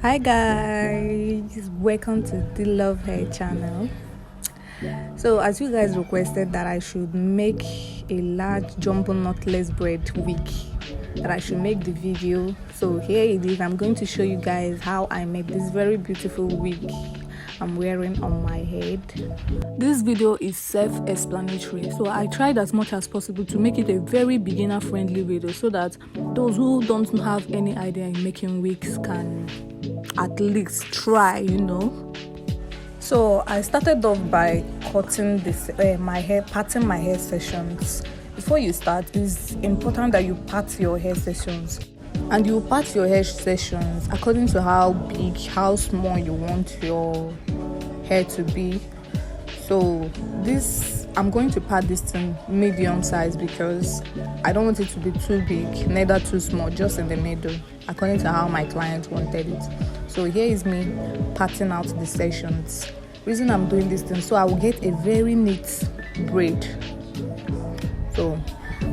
Hi guys, welcome to the Love Hair channel. So as you guys requested that I should make a large jumbo knotless braid wig, that I should make the video, so here it is. I'm going to show you guys how I made this very beautiful wig I'm wearing on my head. This video is self-explanatory, so I tried as much as possible to make it a very beginner friendly video so that those who don't have any idea in making wigs can at least try, So I started off by cutting this parting my hair sections. Before you start, it's important that you part your hair sections, and you part your hair sections according to how big, how small you want your hair to be. So this, I'm going to part this to medium size because I don't want it to be too big, neither too small, just in the middle, according to how my client wanted it. So here is me parting out the sections. Reason I'm doing this thing, so I will get a very neat braid. So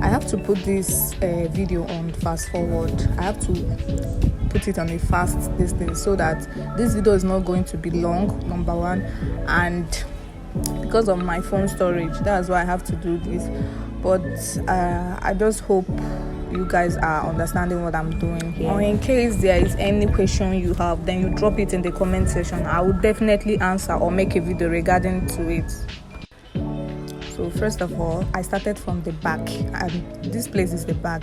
I have to put this video on fast forward. I have to put it on a fast distance so that this video is not going to be long, number one, and because of my phone storage, that's why I have to do this. But I just hope you guys are understanding what I'm doing here. Or in case there is any question you have, then you drop it in the comment section. I will definitely answer or make a video regarding to it. So first of all, I started from the back, and this place is the back.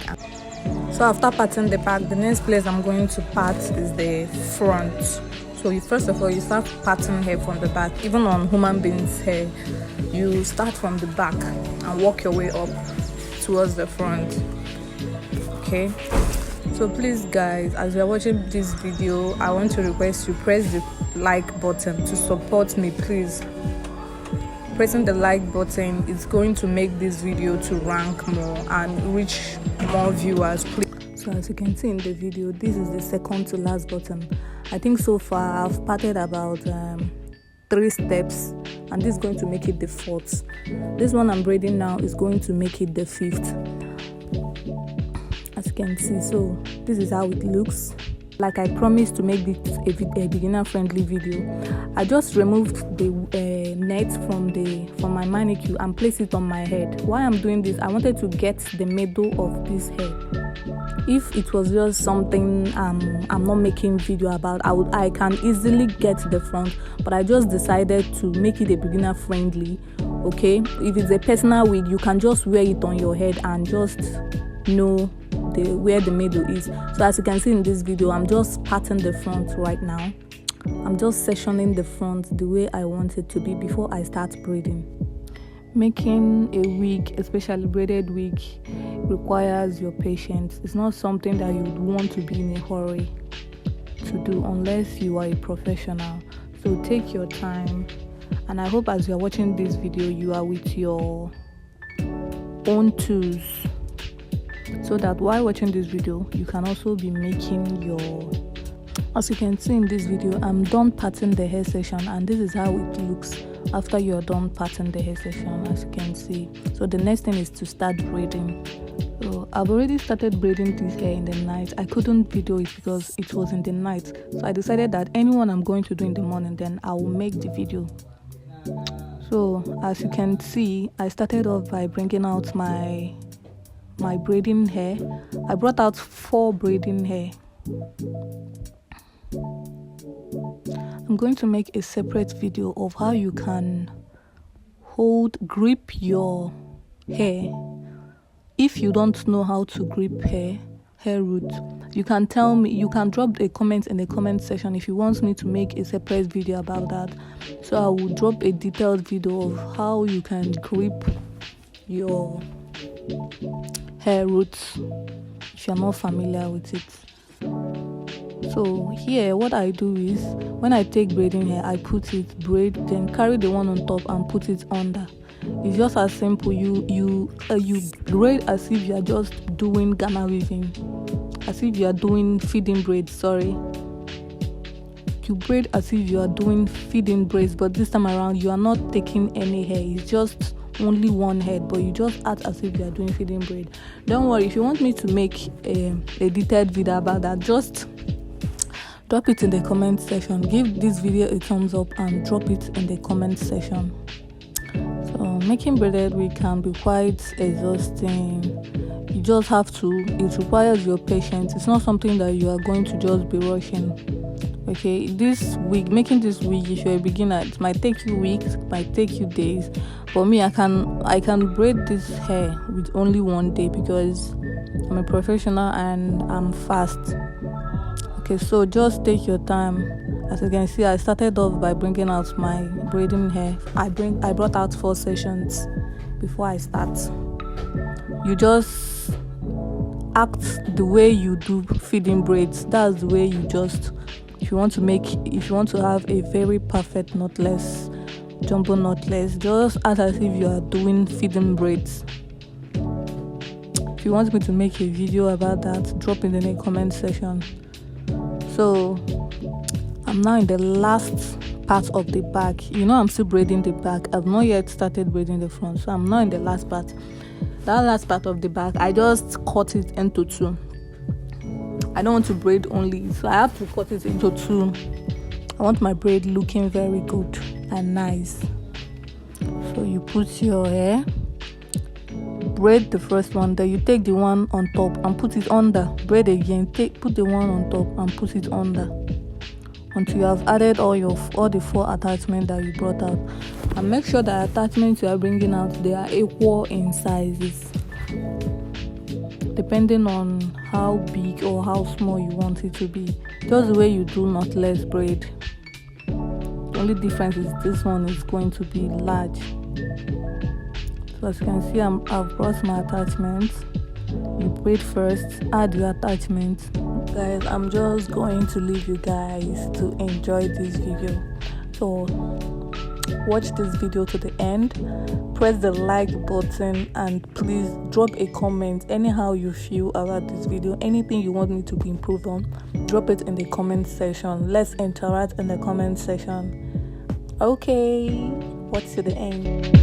So after parting the back, the next place I'm going to part is the front. So first of all, you start parting hair from the back. Even on human beings' hair, you start from the back and work your way up towards the front. Okay, so please guys, as you're watching this video, I want to request you press the like button to support me, please. Pressing the like button is going to make this video to rank more and reach more viewers, please. So as you can see in the video, this is the second to last button. I think so far I've parted about 3 steps, and this is going to make it the 4th. This one I'm braiding now is going to make it the 5th, as you can see. So this is how it looks. Like I promised to make this a beginner friendly video, I just removed the net from my manicure and placed it on my head. Why I'm doing this, I wanted to get the middle of this hair. If it was just something I'm not making video about, I can easily get the front, but I just decided to make it a beginner friendly. Okay, if it's a personal wig, you can just wear it on your head and just know where the middle is. So as you can see in this video, I'm just parting the front right now. I'm just sectioning the front the way I want it to be before I start braiding. Making a wig, especially braided wig, requires your patience. It's not something that you would want to be in a hurry to do unless you are a professional. So take your time, and I hope as you are watching this video, you are with your own tools, so that while watching this video, you can also be making your... As you can see in this video, I'm done parting the hair section, and this is how it looks after you're done parting the hair section, as you can see. So the next thing is to start braiding. So I've already started braiding this hair in the night. I couldn't video it because it was in the night, so I decided that anyone I'm going to do in the morning, then I will make the video. So as you can see, I started off by bringing out my braiding hair. I brought out 4 braiding hair. I'm going to make a separate video of how you can grip your hair. If you don't know how to grip hair root, you can tell me. You can drop a comment in the comment section if you want me to make a separate video about that. So I will drop a detailed video of how you can grip your hair roots if you're not familiar with it. So here what I do is, when I take braiding hair, I put it, braid, then carry the one on top and put it under. It's just as simple. You braid as if you are just doing Ghana weaving, as if you are doing feeding braids. Sorry, you braid as if you are doing feeding braids, but this time around you are not taking any hair. It's just only one head, but you just act as if you are doing feeding braid. Don't worry, if you want me to make a detailed video about that, just drop it in the comment section. Give this video a thumbs up and drop it in the comment section. So making braided wig can be quite exhausting. You just have to, it requires your patience. It's not something that you are going to just be rushing. Okay, this wig, making this wig, if you're a beginner, it might take you weeks, it might take you days. For me, I can braid this hair with only 1 day because I'm a professional and I'm fast. Okay, so just take your time. As you can see, I started off by bringing out my braiding hair. I brought out 4 sessions before I start. You just act the way you do feeding braids. That's the way you just, if you want to have a very perfect knotless, jumbo knotless, just act as if you are doing feeding braids. If you want me to make a video about that, drop it in the comment section. So I'm now in the last part of the back. I'm still braiding the back. I've not yet started braiding the front, so I'm now in the last part. That last part of the back, I just cut it into 2. I don't want to braid only, so I have to cut it into 2. I want my braid looking very good and nice. So you put your hair, braid the first one, then you take the one on top and put it under. Braid again, put the one on top and put it under until you have added all the 4 attachments that you brought out. And make sure that attachments you are bringing out, they are equal in sizes, depending on how big or how small you want it to be. Just the way you do knotless braid. The only difference is this one is going to be large. So as you can see, I've brought my attachments. You braid first, add your attachments. Guys, I'm just going to leave you guys to enjoy this video. So watch this video to the end, press the like button, and please drop a comment anyhow you feel about this video. Anything you want me to be improved on, drop it in the comment section. Let's interact in the comment section. Okay, watch to the end.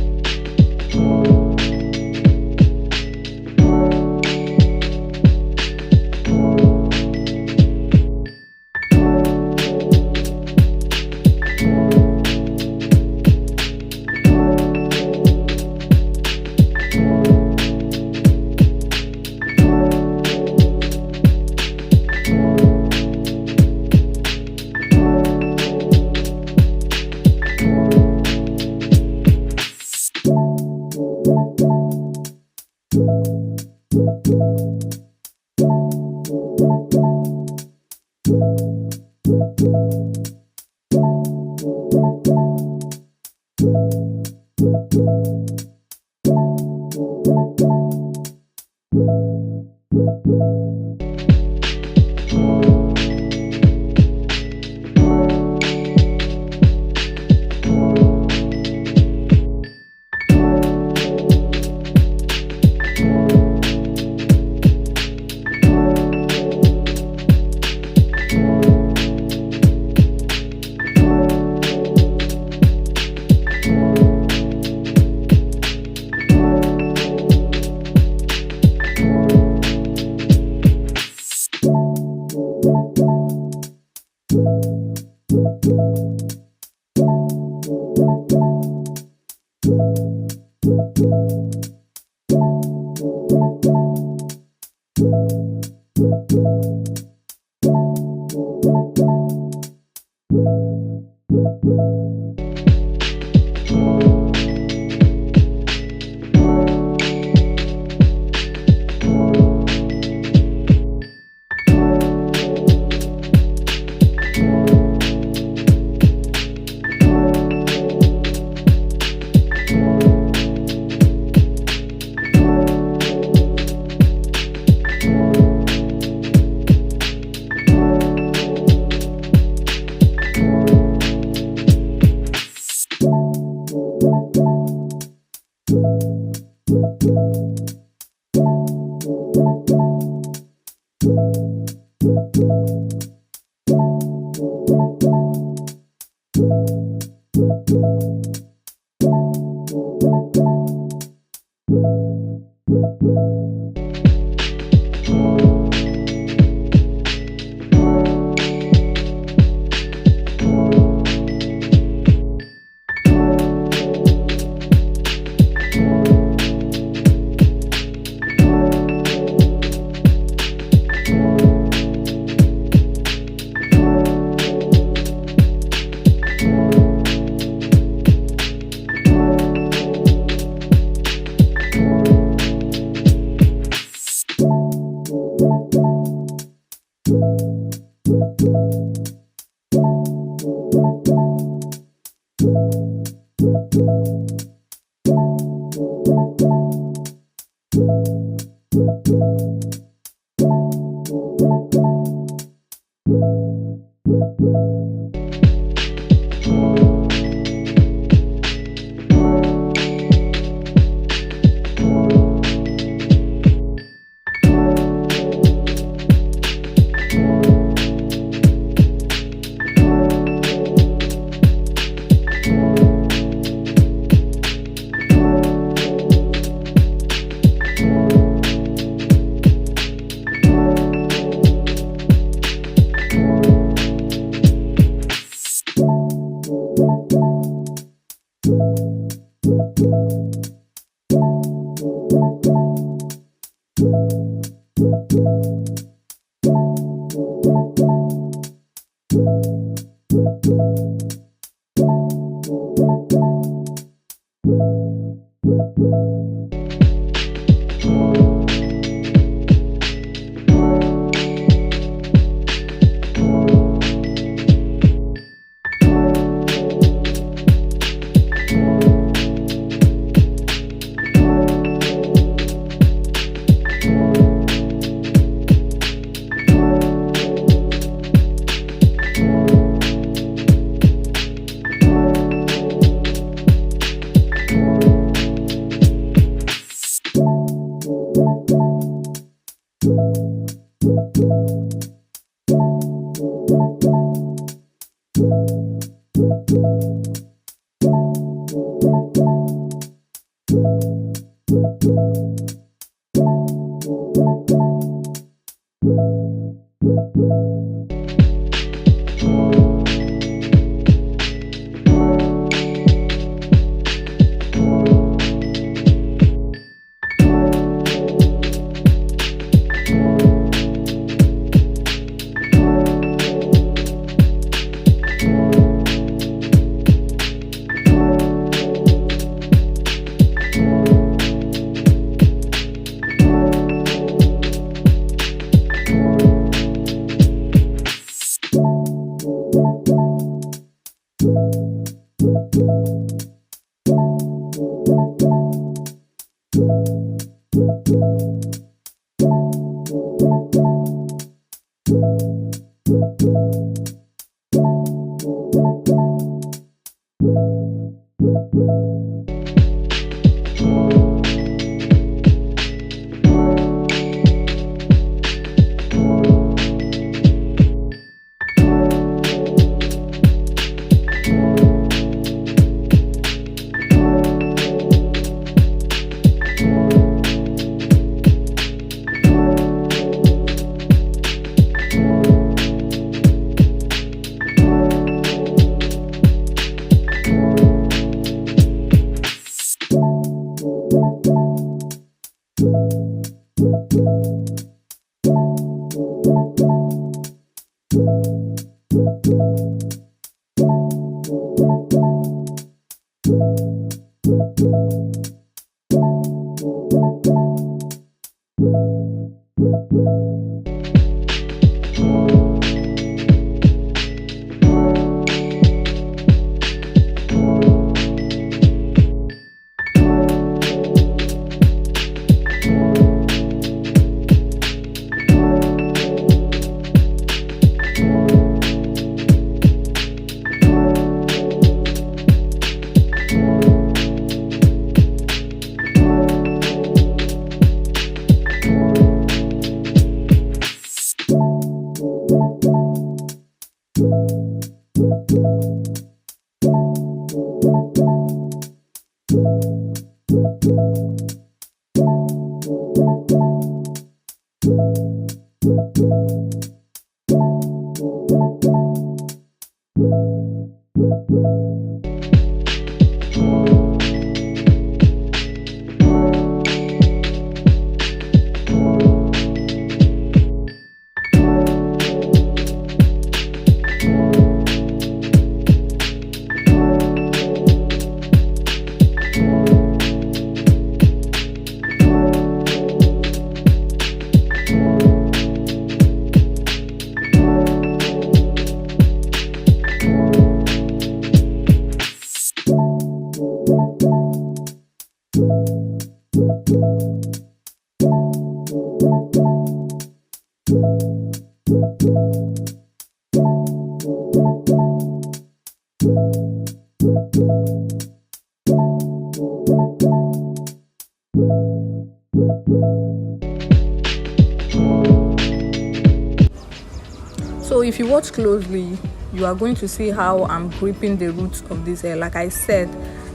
So if you watch closely, you are going to see how I'm gripping the roots of this hair. Like I said,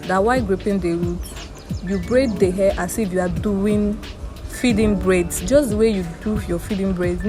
that while gripping the roots, you braid the hair as if you are doing feeding braids, just the way you do your feeding braids.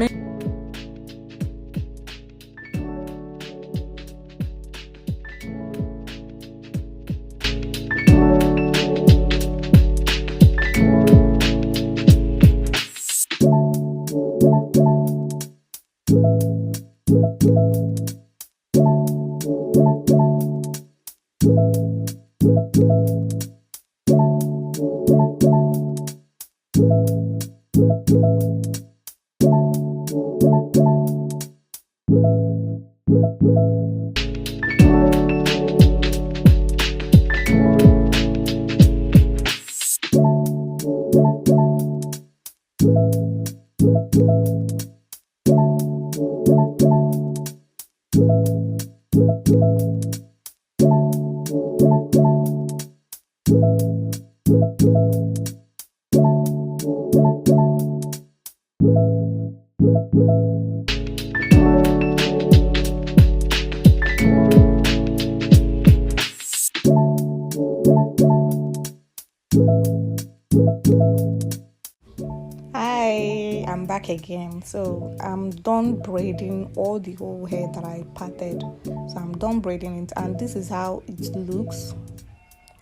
Hi, I'm back again. So I'm done braiding all the whole hair that I parted. So I'm done braiding it, and this is how it looks.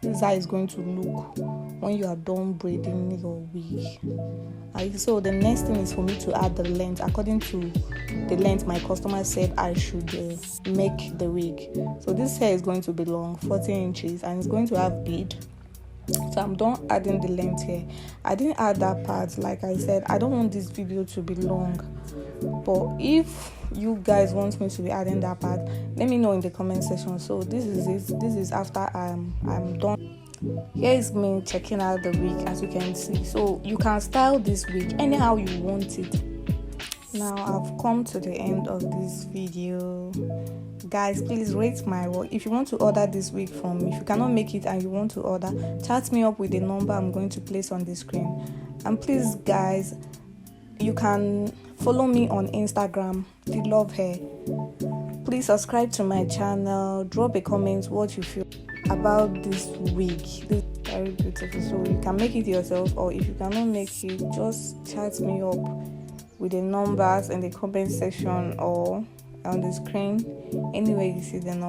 This is how it's going to look when you are done braiding your wig. So the next thing is for me to add the length according to the length my customer said I should make the wig. So this hair is going to be long, 40 inches, and it's going to have bead. So I'm done adding the length here. I didn't add that part, like I said. I don't want this video to be long, but if you guys want me to be adding that part, let me know in the comment section. So this is it. This is after I'm done. Here is me checking out the wig, as you can see. So you can style this wig anyhow you want it. Now I've come to the end of this video. Guys, please rate my work. If you want to order this wig from me, if you cannot make it and you want to order, chat me up with the number I'm going to place on the screen. And please guys, you can follow me on Instagram, The Love Hair. Please subscribe to my channel, drop a comment what you feel about this wig. This is very beautiful, so you can make it yourself, or if you cannot make it, just chat me up with the numbers in the comment section or on the screen, anywhere you see the number.